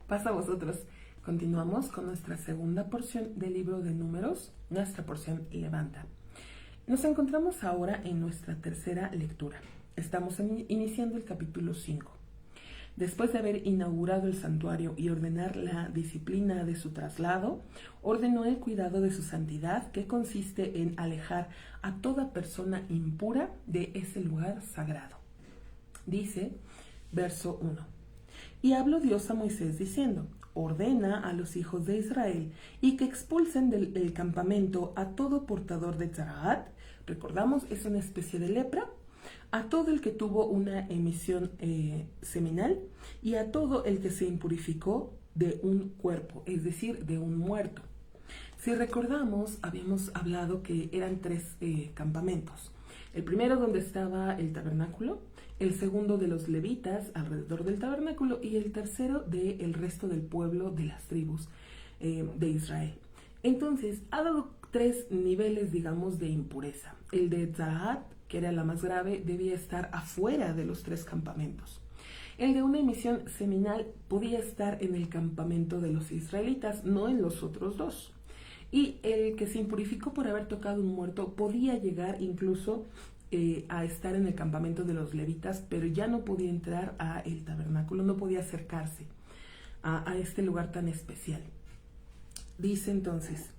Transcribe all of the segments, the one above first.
Pasa a vosotros. Continuamos con nuestra segunda porción del libro de Números, nuestra porción Levanta. Nos encontramos ahora en nuestra tercera lectura. Estamos iniciando el capítulo 5. Después de haber inaugurado el santuario y ordenar la disciplina de su traslado, ordenó el cuidado de su santidad, que consiste en alejar a toda persona impura de ese lugar sagrado. Dice, verso 1. Y habló Dios a Moisés diciendo, ordena a los hijos de Israel y que expulsen del campamento a todo portador de tzaraat, recordamos, es una especie de lepra, a todo el que tuvo una emisión seminal y a todo el que se impurificó de un cuerpo, es decir, de un muerto. Si recordamos, habíamos hablado que eran tres campamentos. El primero donde estaba el tabernáculo, el segundo de los levitas alrededor del tabernáculo y el tercero del resto del pueblo de las tribus de Israel. Entonces, ha dado tres niveles, digamos, de impureza. El de tzaraat, que era la más grave, debía estar afuera de los tres campamentos. El de una emisión seminal podía estar en el campamento de los israelitas, no en los otros dos. Y el que se impurificó por haber tocado un muerto podía llegar incluso a estar en el campamento de los levitas, pero ya no podía entrar a el tabernáculo, no podía acercarse a este lugar tan especial. Dice entonces,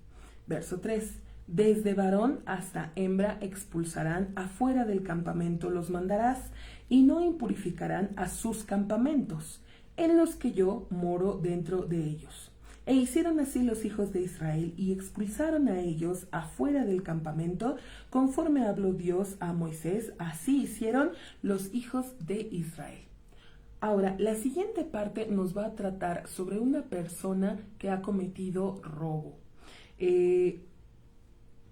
verso 3, desde varón hasta hembra expulsarán, afuera del campamento los mandarás, y no impurificarán a sus campamentos, en los que yo moro dentro de ellos. E hicieron así los hijos de Israel, y expulsaron a ellos afuera del campamento, conforme habló Dios a Moisés, así hicieron los hijos de Israel. Ahora, la siguiente parte nos va a tratar sobre una persona que ha cometido robo.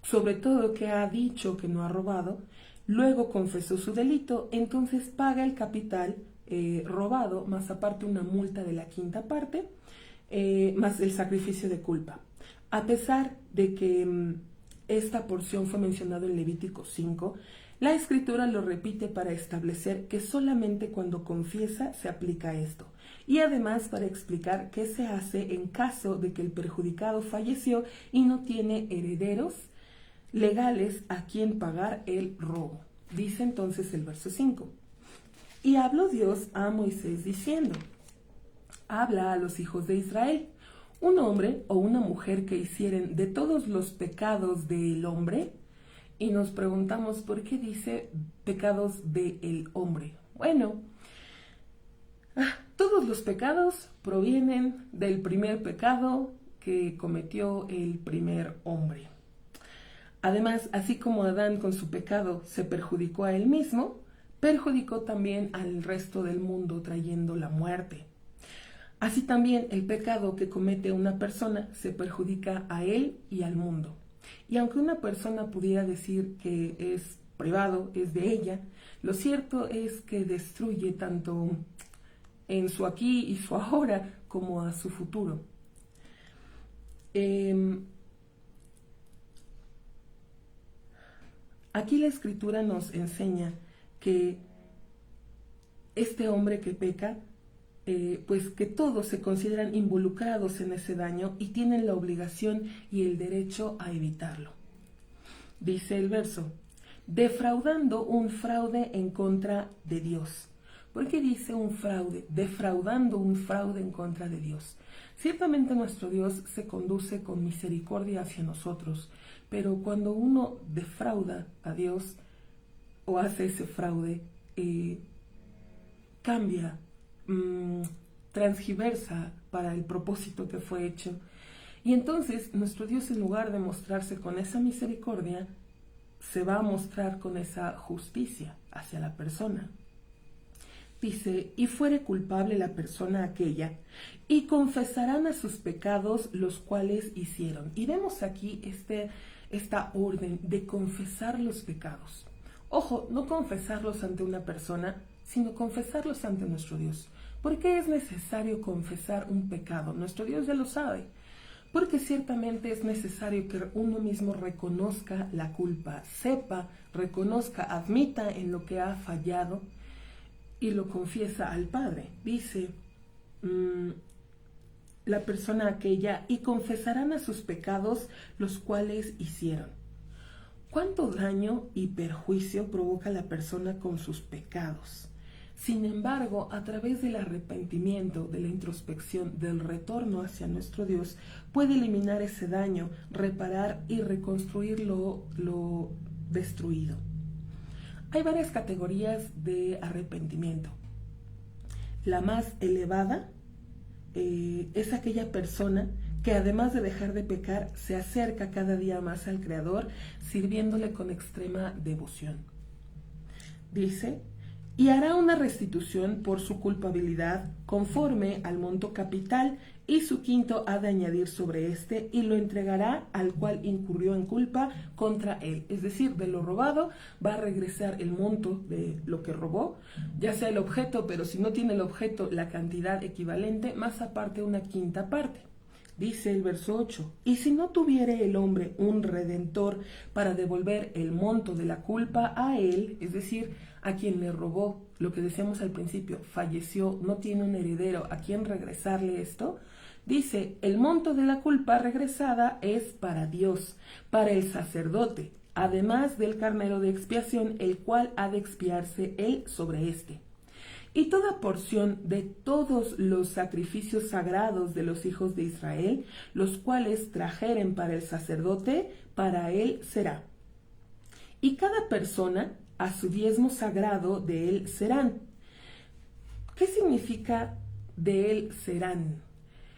Sobre todo que ha dicho que no ha robado, luego confesó su delito, entonces paga el capital robado, más aparte una multa de la quinta parte, más el sacrificio de culpa. A pesar de que esta porción fue mencionada en Levítico 5, la Escritura lo repite para establecer que solamente cuando confiesa se aplica esto, y además para explicar qué se hace en caso de que el perjudicado falleció y no tiene herederos legales a quien pagar el robo. Dice entonces el verso 5. Y habló Dios a Moisés diciendo, habla a los hijos de Israel, un hombre o una mujer que hicieren de todos los pecados del hombre, y nos preguntamos por qué dice pecados del hombre. Bueno, todos los pecados provienen del primer pecado que cometió el primer hombre. Además, así como Adán con su pecado se perjudicó a él mismo, perjudicó también al resto del mundo trayendo la muerte. Así también el pecado que comete una persona se perjudica a él y al mundo. Y aunque una persona pudiera decir que es privado, es de ella, lo cierto es que destruye tanto en su aquí y su ahora como a su futuro. Aquí la Escritura nos enseña que este hombre que peca, pues que todos se consideran involucrados en ese daño y tienen la obligación y el derecho a evitarlo. Dice el verso, defraudando un fraude en contra de Dios. ¿Por qué dice un fraude? Defraudando un fraude en contra de Dios. Ciertamente nuestro Dios se conduce con misericordia hacia nosotros, pero cuando uno defrauda a Dios o hace ese fraude, cambia, transgiversa para el propósito que fue hecho. Y entonces nuestro Dios, en lugar de mostrarse con esa misericordia, se va a mostrar con esa justicia hacia la persona. Dice, y fuere culpable la persona aquella, y confesarán a sus pecados los cuales hicieron. Y vemos aquí esta orden de confesar los pecados. Ojo, no confesarlos ante una persona, sino confesarlos ante nuestro Dios. ¿Por qué es necesario confesar un pecado? Nuestro Dios ya lo sabe. Porque ciertamente es necesario que uno mismo reconozca la culpa, sepa, reconozca, admita en lo que ha fallado y lo confiesa al Padre. Dice, la persona aquella y confesarán a sus pecados los cuales hicieron. ¿Cuánto daño y perjuicio provoca la persona con sus pecados? Sin embargo, a través del arrepentimiento, de la introspección, del retorno hacia nuestro Dios, puede eliminar ese daño, reparar y reconstruir lo destruido. Hay varias categorías de arrepentimiento. La más elevada es aquella persona que además de dejar de pecar, se acerca cada día más al Creador, sirviéndole con extrema devoción. Dice, y hará una restitución por su culpabilidad conforme al monto capital, y su quinto ha de añadir sobre este, y lo entregará al cual incurrió en culpa contra él. Es decir, de lo robado va a regresar el monto de lo que robó, ya sea el objeto, pero si no tiene el objeto, la cantidad equivalente, más aparte una quinta parte. Dice el verso 8, y si no tuviere el hombre un redentor para devolver el monto de la culpa a él, es decir, a quien le robó, lo que decíamos al principio, falleció, no tiene un heredero a quien regresarle esto, dice, el monto de la culpa regresada es para Dios, para el sacerdote, además del carnero de expiación, el cual ha de expiarse él sobre éste. Y toda porción de todos los sacrificios sagrados de los hijos de Israel, los cuales trajeren para el sacerdote, para él será. Y cada persona a su diezmo sagrado de él serán. ¿Qué significa de él serán?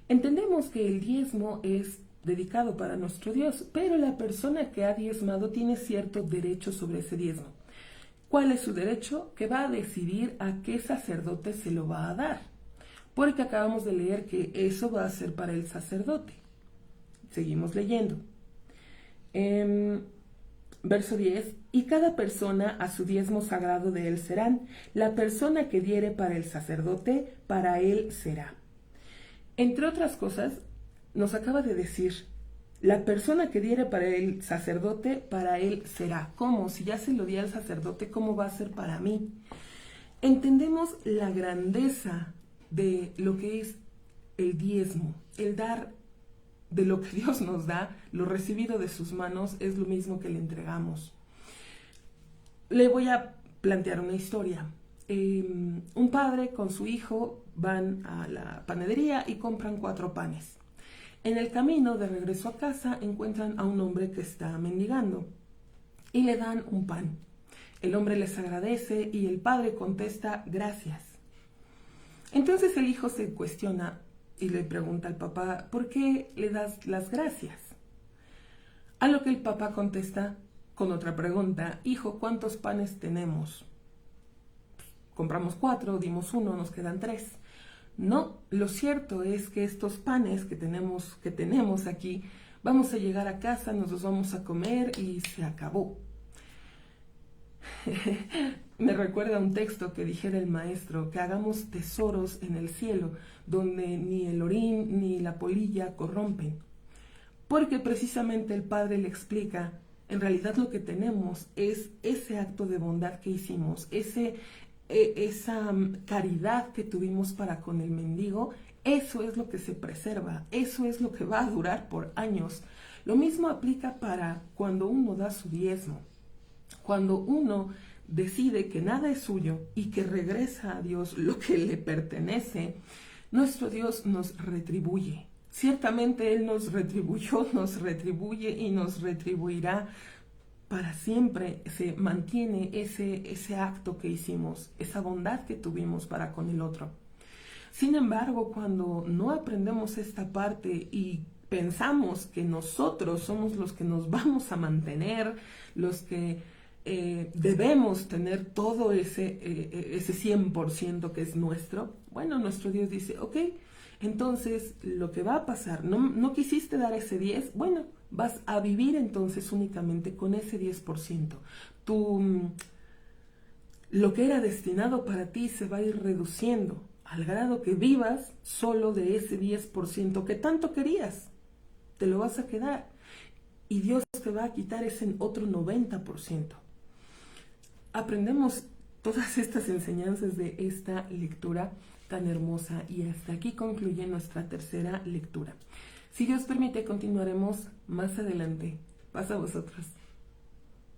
Entendemos que el diezmo es dedicado para nuestro Dios, pero la persona que ha diezmado tiene cierto derecho sobre ese diezmo. ¿Cuál es su derecho? Que va a decidir a qué sacerdote se lo va a dar. Porque acabamos de leer que eso va a ser para el sacerdote. Seguimos leyendo. Verso 10. Y cada persona a su diezmo sagrado de él serán. La persona que diere para el sacerdote, para él será. Entre otras cosas, nos acaba de decir, la persona que diere para el sacerdote, para él será. ¿Cómo? Si ya se lo di al sacerdote, ¿cómo va a ser para mí? Entendemos la grandeza de lo que es el diezmo, el dar de lo que Dios nos da, lo recibido de sus manos es lo mismo que le entregamos. Le voy a plantear una historia. Un padre con su hijo van a la panadería y compran 4 panes. En el camino de regreso a casa encuentran a un hombre que está mendigando y le dan un pan. El hombre les agradece y el padre contesta gracias. Entonces el hijo se cuestiona y le pregunta al papá, ¿por qué le das las gracias? A lo que el papá contesta con otra pregunta, hijo, ¿cuántos panes tenemos? Compramos 4, dimos 1, nos quedan 3. No, lo cierto es que estos panes que tenemos aquí, vamos a llegar a casa, nos los vamos a comer y se acabó. Me recuerda un texto que dijera el maestro, que hagamos tesoros en el cielo, donde ni el orín ni la polilla corrompen. Porque precisamente el Padre le explica, en realidad lo que tenemos es ese acto de bondad que hicimos, esa caridad que tuvimos para con el mendigo, eso es lo que se preserva, eso es lo que va a durar por años. Lo mismo aplica para cuando uno da su diezmo, cuando uno decide que nada es suyo y que regresa a Dios lo que le pertenece, nuestro Dios nos retribuye. Ciertamente Él nos retribuyó, nos retribuye y nos retribuirá. Para siempre se mantiene ese acto que hicimos, esa bondad que tuvimos para con el otro. Sin embargo, cuando no aprendemos esta parte y pensamos que nosotros somos los que nos vamos a mantener, los que debemos tener todo ese 100% que es nuestro, bueno, nuestro Dios dice, ok, entonces lo que va a pasar, no quisiste dar ese 10, bueno, vas a vivir entonces únicamente con ese 10%. Lo que era destinado para ti se va a ir reduciendo al grado que vivas solo de ese 10% que tanto querías. Te lo vas a quedar y Dios te va a quitar ese otro 90%. Aprendemos todas estas enseñanzas de esta lectura tan hermosa. Y hasta aquí concluye nuestra tercera lectura. Si Dios permite, continuaremos más adelante. Pasa a vosotros.